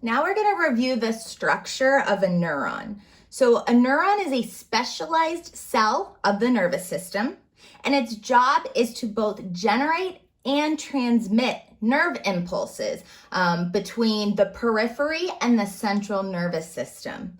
Now we're going to review the structure of a neuron. So a neuron is a specialized cell of the nervous system, and its job is to both generate and transmit nerve impulses between the periphery and the central nervous system.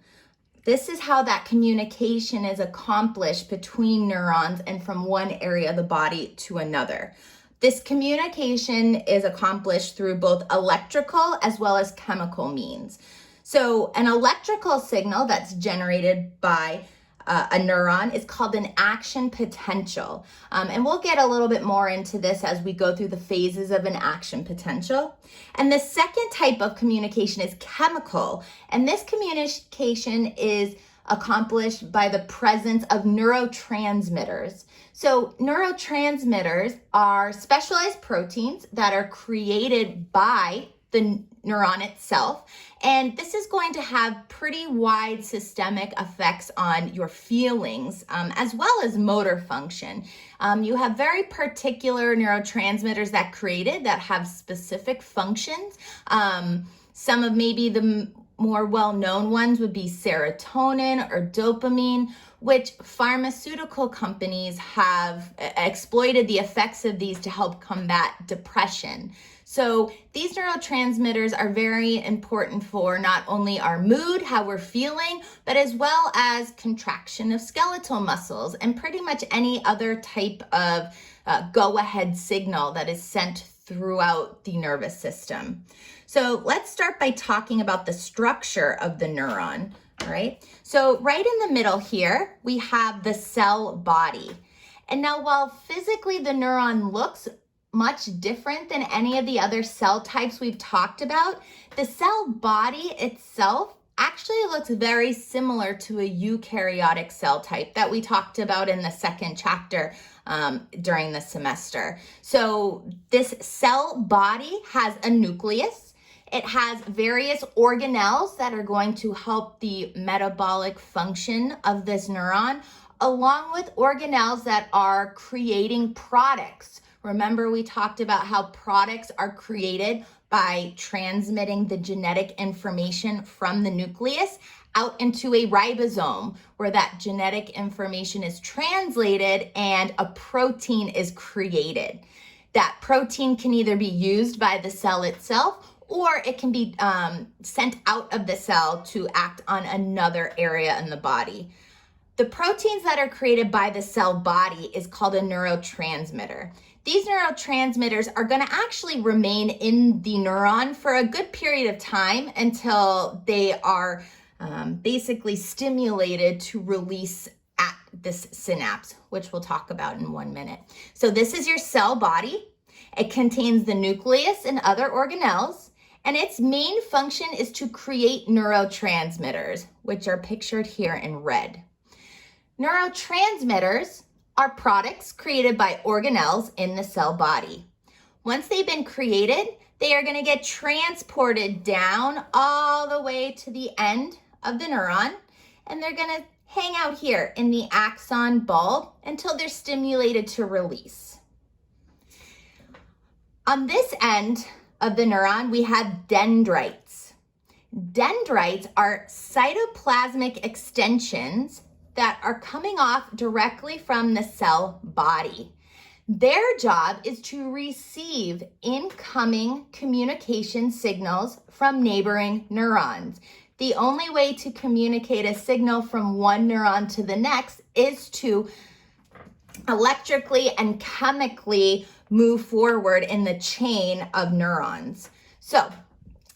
This is how that communication is accomplished between neurons and from one area of the body to another. This communication is accomplished through both electrical as well as chemical means. So an electrical signal that's generated by a neuron is called an action potential. And we'll get a little bit more into this as we go through the phases of an action potential. And the second type of communication is chemical. And this communication is accomplished by the presence of neurotransmitters. So neurotransmitters are specialized proteins that are created by the neuron itself. And this is going to have pretty wide systemic effects on your feelings as well as motor function. You have very particular neurotransmitters that created that have specific functions. Some of maybe the more well-known ones would be serotonin or dopamine, which pharmaceutical companies have exploited the effects of these to help combat depression. So these neurotransmitters are very important for not only our mood, how we're feeling, but as well as contraction of skeletal muscles and pretty much any other type of go-ahead signal that is sent throughout the nervous system. So let's start by talking about the structure of the neuron, all right? So right in the middle here, we have the cell body. And now while physically the neuron looks much different than any of the other cell types we've talked about, the cell body itself actually looks very similar to a eukaryotic cell type that we talked about in the second chapter during the semester. So this cell body has a nucleus. It has various organelles that are going to help the metabolic function of this neuron, along with organelles that are creating products. Remember, we talked about how products are created by transmitting the genetic information from the nucleus out into a ribosome, where that genetic information is translated and a protein is created. That protein can either be used by the cell itself, or it can be sent out of the cell to act on another area in the body. The proteins that are created by the cell body is called a neurotransmitter. These neurotransmitters are going to actually remain in the neuron for a good period of time until they are basically stimulated to release at this synapse, which we'll talk about in 1 minute. So this is your cell body. It contains the nucleus and other organelles, and its main function is to create neurotransmitters, which are pictured here in red. Neurotransmitters are products created by organelles in the cell body. Once they've been created, they are going to get transported down all the way to the end of the neuron, and they're going to hang out here in the axon bulb until they're stimulated to release. On this end of the neuron, we have dendrites. Dendrites are cytoplasmic extensions that are coming off directly from the cell body. Their job is to receive incoming communication signals from neighboring neurons. The only way to communicate a signal from one neuron to the next is to electrically and chemically move forward in the chain of neurons. So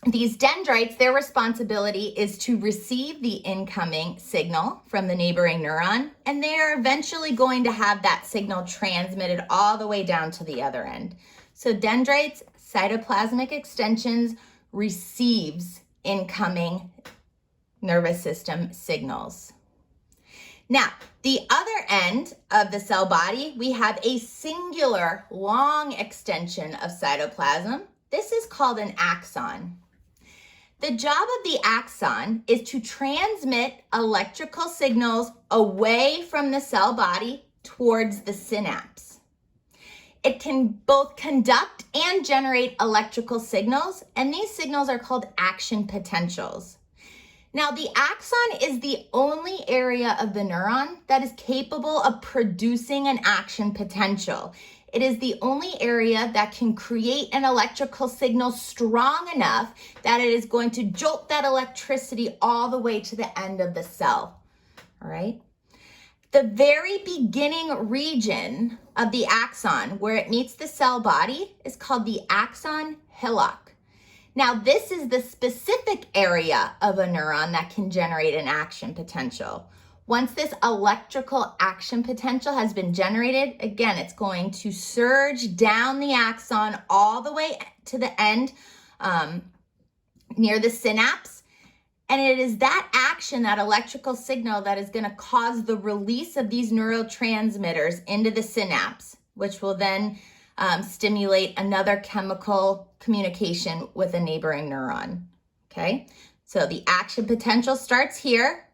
these dendrites, their responsibility is to receive the incoming signal from the neighboring neuron, and they are eventually going to have that signal transmitted all the way down to the other end. So dendrites, cytoplasmic extensions, receives incoming nervous system signals. Now, the other end of the cell body, we have a singular long extension of cytoplasm. This is called an axon. The job of the axon is to transmit electrical signals away from the cell body towards the synapse. It can both conduct and generate electrical signals, and these signals are called action potentials. Now, the axon is the only area of the neuron that is capable of producing an action potential. It is the only area that can create an electrical signal strong enough that it is going to jolt that electricity all the way to the end of the cell. All right? The very beginning region of the axon, where it meets the cell body, is called the axon hillock. Now, this is the specific area of a neuron that can generate an action potential. Once this electrical action potential has been generated, again, it's going to surge down the axon all the way to the end near the synapse. And it is that action, that electrical signal, that is going to cause the release of these neurotransmitters into the synapse, which will then stimulate another chemical communication with a neighboring neuron. Okay, so the action potential starts here,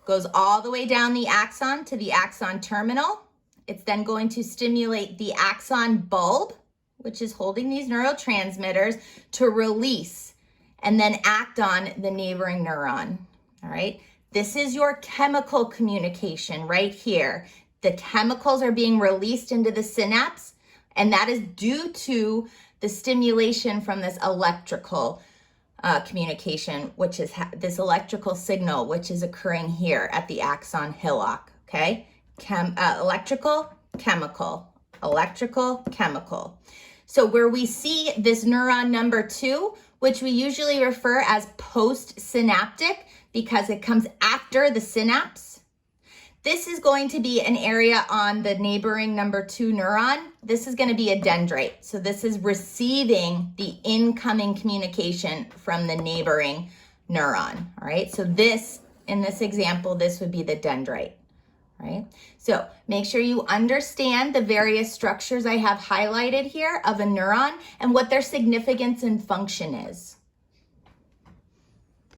goes all the way down the axon to the axon terminal. It's then going to stimulate the axon bulb, which is holding these neurotransmitters, to release and then act on the neighboring neuron. All right, this is your chemical communication right here. The chemicals are being released into the synapse, and that is due to the stimulation from this electrical communication, which is this electrical signal, which is occurring here at the axon hillock, okay? Electrical, chemical, electrical, chemical. So where we see this neuron number 2, which we usually refer as postsynaptic because it comes after the synapse, this is going to be an area on the neighboring number 2 neuron. This is going to be a dendrite. So this is receiving the incoming communication from the neighboring neuron. All right. So this, in this example, this would be the dendrite. All right. So make sure you understand the various structures I have highlighted here of a neuron and what their significance and function is.